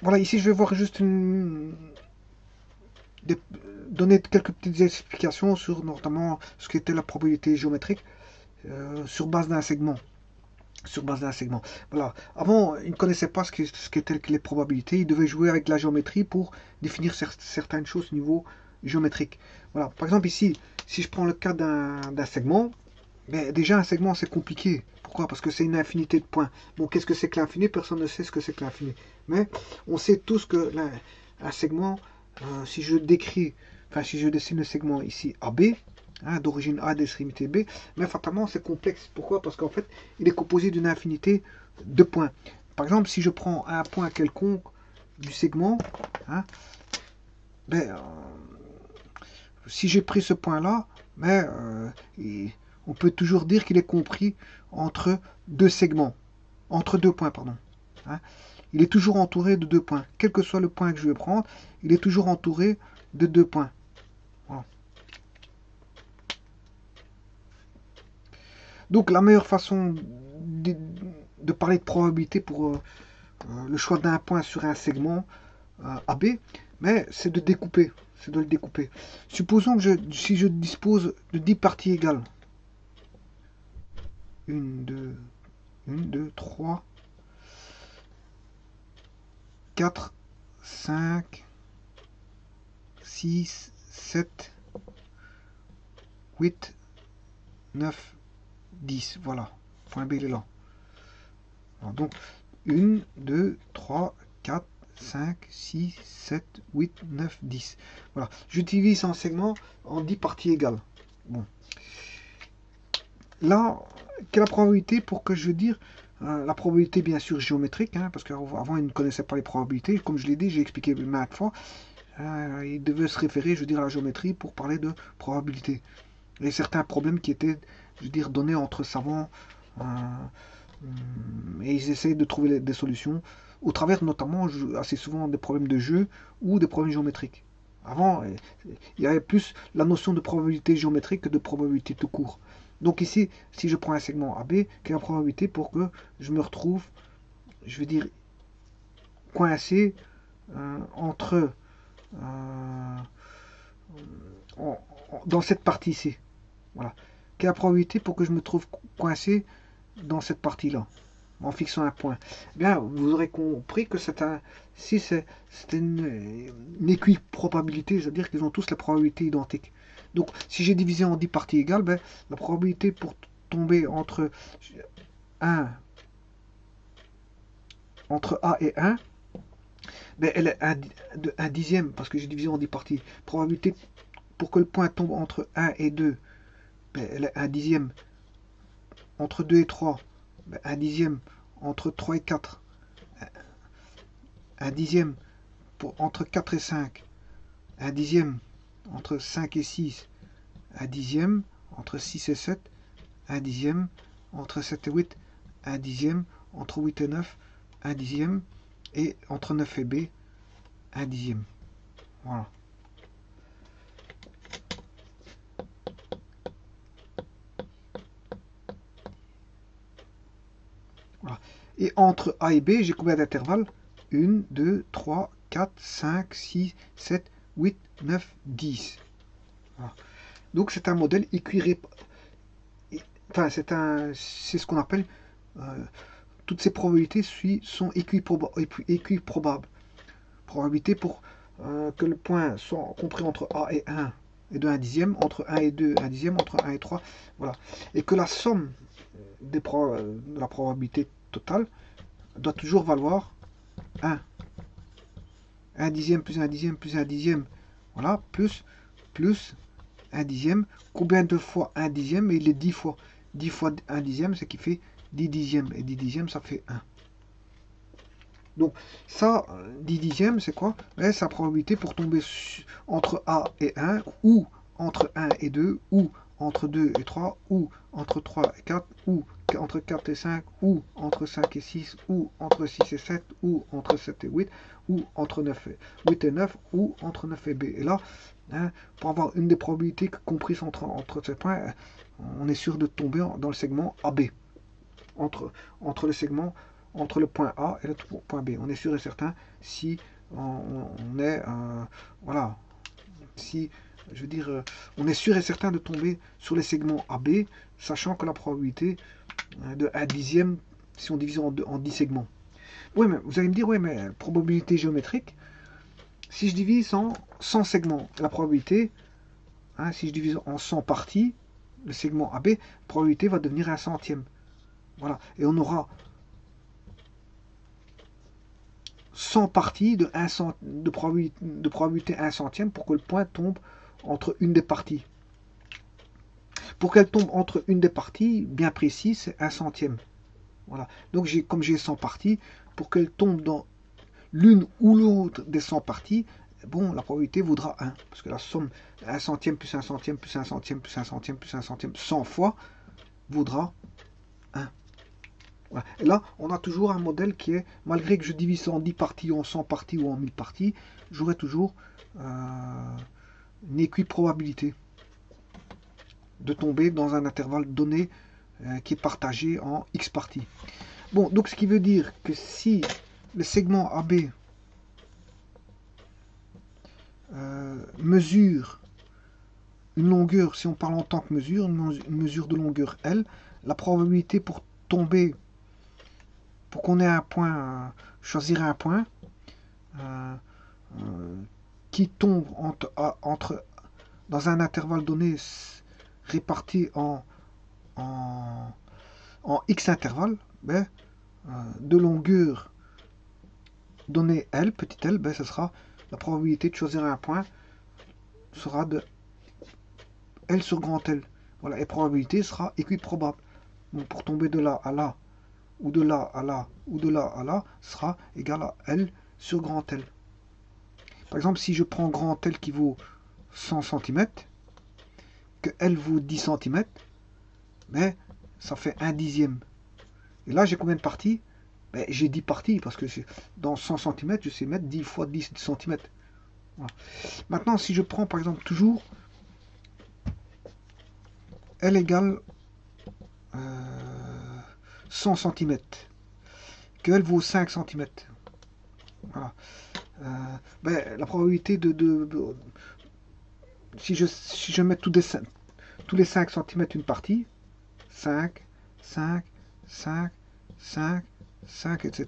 Voilà, ici je vais voir juste des- donner quelques petites explications sur notamment ce qu'était la probabilité géométrique sur base d'un segment. Sur base d'un segment. Voilà. Avant, ils ne connaissaient pas ce qu'étaient les probabilités. Ils devaient jouer avec la géométrie pour définir certaines choses au niveau géométrique. Voilà. Par exemple, ici, si je prends le cas d'un segment, ben, déjà un segment c'est compliqué. Pourquoi? Parce que c'est une infinité de points. Bon, qu'est-ce que c'est que l'infini? Personne ne sait ce que c'est que l'infini. Mais on sait tous que un segment, si je décris, enfin si je dessine le segment ici AB, hein, d'origine A, d'extrémité B, mais fatalement c'est complexe. Pourquoi? Parce qu'en fait, il est composé d'une infinité de points. Par exemple, si je prends un point quelconque du segment, hein, ben, si j'ai pris ce point-là, mais on peut toujours dire qu'il est compris entre deux segments, entre deux points, pardon. Hein. Il est toujours entouré de deux points. Quel que soit le point que je vais prendre, il est toujours entouré de deux points. Voilà. Donc la meilleure façon de parler de probabilité pour le choix d'un point sur un segment AB, mais c'est de découper. C'est de le découper. Supposons que si je dispose de 10 parties égales, 1, 2, 3, 4, 5, 6, 7, 8, 9, 10. Voilà. Point B, il est là. Alors, donc, 1, 2, 3, 4, 5, 6, 7, 8, 9, 10. Voilà. J'utilise un segment en 10 parties égales. Bon. Là, quelle est la probabilité pour que je veux dire la probabilité bien sûr géométrique, hein, parce qu'avant ils ne connaissaient pas les probabilités. Comme je l'ai dit, j'ai expliqué maintes fois. Ils devaient se référer, je veux dire, à la géométrie pour parler de probabilité. Et certains problèmes qui étaient, je veux dire, donnés entre savants, et ils essayent de trouver des solutions au travers notamment assez souvent des problèmes de jeu ou des problèmes géométriques. Avant, il y avait plus la notion de probabilité géométrique que de probabilité tout court. Donc ici, si je prends un segment AB, quelle est la probabilité pour que je me retrouve, je veux dire, coincé entre dans cette partie-ci. Voilà. Quelle est la probabilité pour que je me trouve coincé dans cette partie-là en fixant un point? Eh bien, vous aurez compris que si c'est une équiprobabilité, c'est-à-dire qu'ils ont tous la probabilité identique. Donc, si j'ai divisé en 10 parties égales, ben, la probabilité pour tomber un, entre A et 1, ben, elle est de 1 dixième, parce que j'ai divisé en 10 parties. Probabilité pour que le point tombe entre 1 et 2, ben, elle est 1 dixième. Entre 2 et 3, ben, 1 dixième. Entre 3 et 4, 1 dixième. Entre 4 et 5, 1 dixième. Entre 5 et 6, 1 dixième. Entre 6 et 7, 1 dixième. Entre 7 et 8, 1 dixième. Entre 8 et 9, 1 dixième. Et entre 9 et B, 1 dixième. Voilà. Voilà. Et entre A et B, j'ai combien d'intervalles? 1, 2, 3, 4, 5, 6, 7, 8, 9, 10. Voilà. Donc c'est un modèle enfin c'est ce qu'on appelle toutes ces probabilités sont équiprobables. Probabilité pour que le point soit compris entre A et 1 et de 1 dixième, entre 1 et 2, 1 dixième, entre 1 et 3, voilà. Et que la somme de la probabilité totale doit toujours valoir 1. 1 dixième plus 1 dixième plus 1 dixième, voilà, plus 1 dixième. Combien de fois 1 dixième? Et il est 10 fois. 10 fois 1 dixième, c'est qui fait 10 dixièmes. Et 10 dixièmes, ça fait 1. Donc, ça, 10 dixièmes, c'est quoi? C'est la probabilité pour tomber entre A et 1, ou entre 1 et 2, ou entre 2 et 3, ou entre 3 et 4, ou entre 4 et 5, ou entre 5 et 6, ou entre 6 et 7, ou entre 7 et 8, ou entre 8 et 9, ou entre 9 et B. Et là, hein, pour avoir une des probabilités comprises entre ces points, on est sûr de tomber dans le segment AB. Entre le segment entre le point A et le point B. On est sûr et certain si on est, voilà, si, je veux dire, on est sûr et certain de tomber sur les segments AB, sachant que la probabilité de 1 dixième, si on divise en 10 segments. Oui, mais vous allez me dire, oui, mais probabilité géométrique, si je divise en 100 segments, la probabilité, hein, si je divise en 100 parties, le segment AB, la probabilité va devenir 1 centième. Voilà, et on aura 100 parties de probabilité 1 centième pour que le point tombe entre une des parties. Pour qu'elle tombe entre une des parties, bien précis, c'est 1 centième. Voilà. Donc comme j'ai 100 parties, pour qu'elle tombe dans l'une ou l'autre des 100 parties, bon, la probabilité vaudra 1. Parce que la somme 1 centième plus 1 centième plus 1 centième plus 1 centième plus 1 centième 100 fois vaudra 1. Voilà. Et là, on a toujours un modèle qui est, malgré que je divise en 10 parties, en 100 parties ou en 1000 parties, j'aurai toujours une équiprobabilité de tomber dans un intervalle donné qui est partagé en X parties. Bon, donc ce qui veut dire que si le segment AB mesure une longueur, si on parle en tant que mesure, une mesure de longueur L, la probabilité pour tomber, pour qu'on ait un point, choisir un point qui tombe dans un intervalle donné réparti en X intervalles, ben, de longueur donnée L, petit l, ben, ce sera la probabilité de choisir un point sera de L sur grand L. Voilà, et probabilité sera équiprobable. Donc pour tomber de là à là, ou de là à là, ou de là à là, sera égal à L sur grand L. Par exemple, si je prends grand L qui vaut 100 cm, que L vaut 10 cm, ben, ça fait 1 dixième. Et là, j'ai combien de parties? Ben, j'ai 10 parties, parce que dans 100 cm, je sais mettre 10 fois 10 cm. Voilà. Maintenant, si je prends par exemple toujours L égale 100 cm, que L vaut 5 cm. Voilà. Ben, la probabilité si je mets tous les 5 cm une partie, 5, 5, 5, 5, 5, etc.,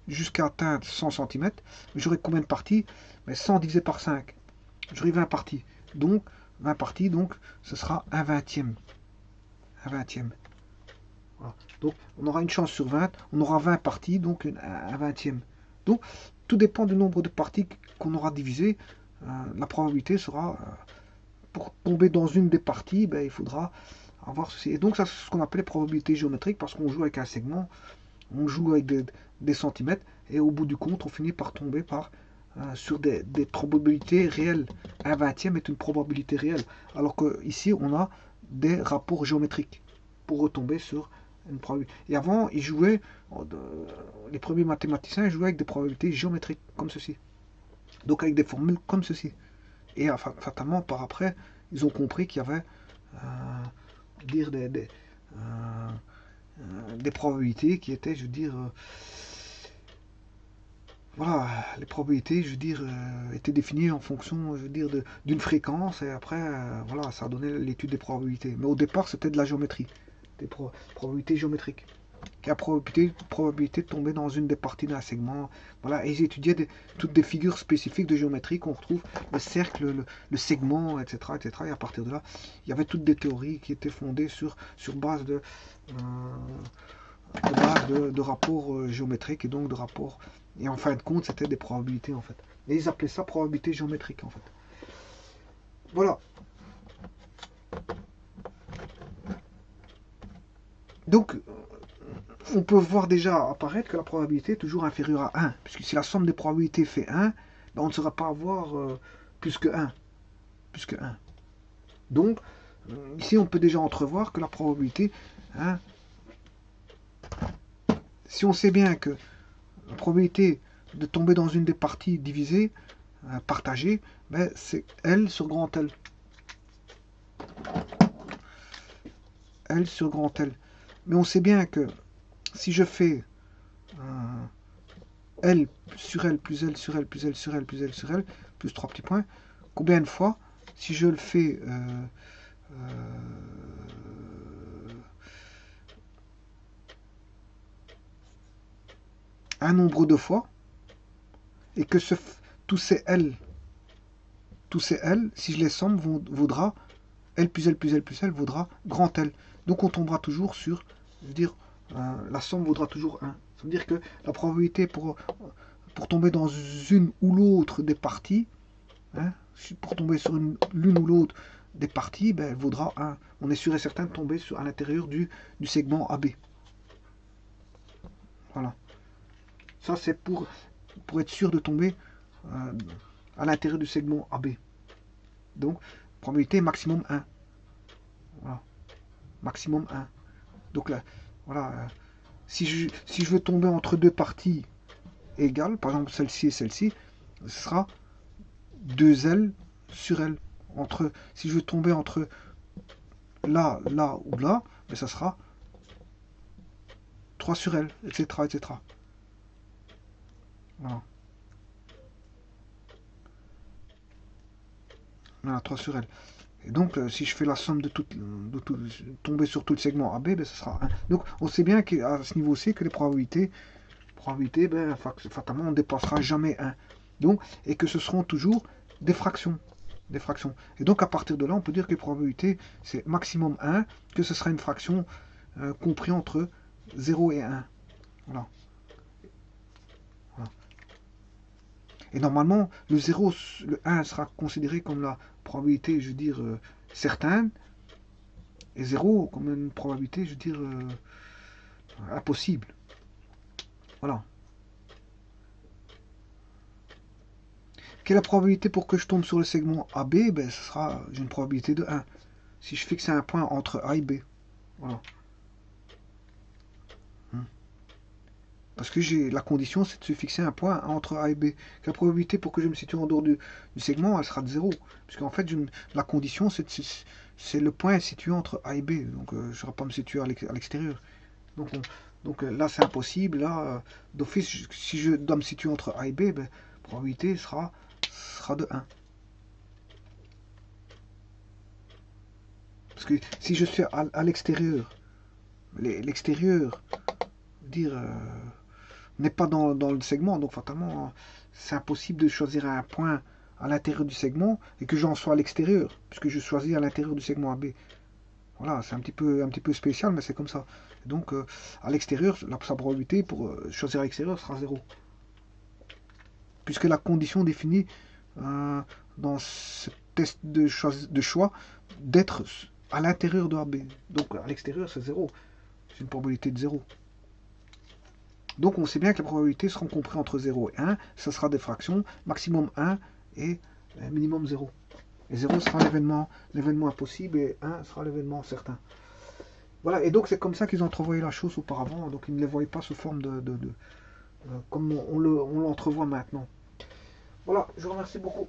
jusqu'à atteindre 100 cm, j'aurai combien de parties? Mais 100 divisé par 5, j'aurai 20 parties. Donc, 20 parties, donc ce sera un vingtième. Un vingtième. Voilà. Donc, on aura une chance sur 20, on aura 20 parties, donc un vingtième. Donc, tout dépend du nombre de parties qu'on aura divisé. La probabilité sera, pour tomber dans une des parties, ben, il faudra avoir ceci. Et donc, ça, c'est ce qu'on appelle les probabilités géométriques, parce qu'on joue avec un segment, on joue avec des centimètres, et au bout du compte, on finit par tomber sur des probabilités réelles. Un vingtième est une probabilité réelle, alors qu'ici, on a des rapports géométriques pour retomber sur une probabilité. Et avant, ils jouaient, les premiers mathématiciens jouaient avec des probabilités géométriques, comme ceci. Donc avec des formules comme ceci. Et fatalement, par après, ils ont compris qu'il y avait des probabilités qui étaient, je veux dire, voilà, les probabilités, je veux dire, étaient définies en fonction, je veux dire, d'une fréquence, et après, voilà, ça a donné l'étude des probabilités. Mais au départ, c'était de la géométrie, des probabilités géométriques, qui a probabilité de tomber dans une des parties d'un segment. Voilà, et ils étudiaient toutes des figures spécifiques de géométrie qu'on retrouve, le cercle, le segment, etc., etc. Et à partir de là, il y avait toutes des théories qui étaient fondées sur base de rapports géométriques et donc de rapports. Et en fin de compte, c'était des probabilités en fait. Et ils appelaient ça probabilité géométrique en fait. Voilà. Donc, on peut voir déjà apparaître que la probabilité est toujours inférieure à 1. Puisque si la somme des probabilités fait 1, ben on ne saura pas avoir plus que 1. Plus que 1. Donc, ici, on peut déjà entrevoir que la probabilité, hein, si on sait bien que la probabilité de tomber dans une des parties divisées, partagées, ben c'est L sur grand L. L sur grand L. Mais on sait bien que si je fais L sur L plus L sur L plus L sur L plus L sur L plus 3 petits points. Combien de fois, si je le fais un nombre de fois, et que tous ces L, si je les somme, vaudra L plus L plus L plus L vaudra grand L. Donc on tombera toujours sur, je veux dire, la somme vaudra toujours 1. Ça veut dire que la probabilité pour tomber dans une ou l'autre des parties, hein, pour tomber sur l'une ou l'autre des parties, ben, elle vaudra 1. On est sûr et certain de tomber à l'intérieur du segment AB. Voilà. Ça, c'est pour être sûr de tomber à l'intérieur du segment AB. Donc, probabilité maximum 1. Voilà. Maximum 1. Donc là, voilà. Si je veux tomber entre deux parties égales, par exemple celle-ci et celle-ci, ce sera 2L sur L. Si je veux tomber entre là, là ou là, ben ça sera 3 sur L, etc. etc. Voilà. Voilà, 3 sur L. Et donc, si je fais la somme de tomber sur tout le segment AB, ben, ce sera 1. Donc, on sait bien qu'à ce niveau-ci, que les probabilités ben, fatalement, on ne dépassera jamais 1. Donc, et que ce seront toujours des fractions. Des fractions. Et donc, à partir de là, on peut dire que les probabilités, c'est maximum 1, que ce sera une fraction comprise entre 0 et 1. Voilà. Voilà. Et normalement, le 0, le 1 sera considéré comme la probabilité, je veux dire, certaine, et 0 comme une probabilité, je veux dire, impossible. Voilà. Quelle est la probabilité pour que je tombe sur le segment AB? Ben, ce sera, j'ai une probabilité de 1. Si je fixe un point entre A et B. Voilà. Parce que la condition, c'est de se fixer un point entre A et B. La probabilité pour que je me situe en dehors du segment, elle sera de 0. Puisqu'en fait, la condition, c'est le point situé entre A et B. Donc, je ne serai pas me situer à l'extérieur. Donc là, c'est impossible. Là, d'office, si je dois me situer entre A et B, ben, la probabilité sera de 1. Parce que si je suis à l'extérieur, l'extérieur, dire... n'est pas dans le segment, donc fatalement, c'est impossible de choisir un point à l'intérieur du segment et que j'en sois à l'extérieur, puisque je choisis à l'intérieur du segment AB. Voilà, c'est un petit peu spécial, mais c'est comme ça. Donc, à l'extérieur, sa probabilité pour choisir à l'extérieur sera 0. Puisque la condition définie dans ce test de choix d'être à l'intérieur de AB. Donc, à l'extérieur, c'est 0. C'est une probabilité de 0. Donc on sait bien que les probabilités seront comprises entre 0 et 1. Ça sera des fractions, maximum 1 et minimum 0. Et 0 sera l'événement impossible et 1 sera l'événement certain. Voilà, et donc c'est comme ça qu'ils ont entrevoyé la chose auparavant. Donc ils ne les voyaient pas sous forme comme on l'entrevoit maintenant. Voilà, je vous remercie beaucoup.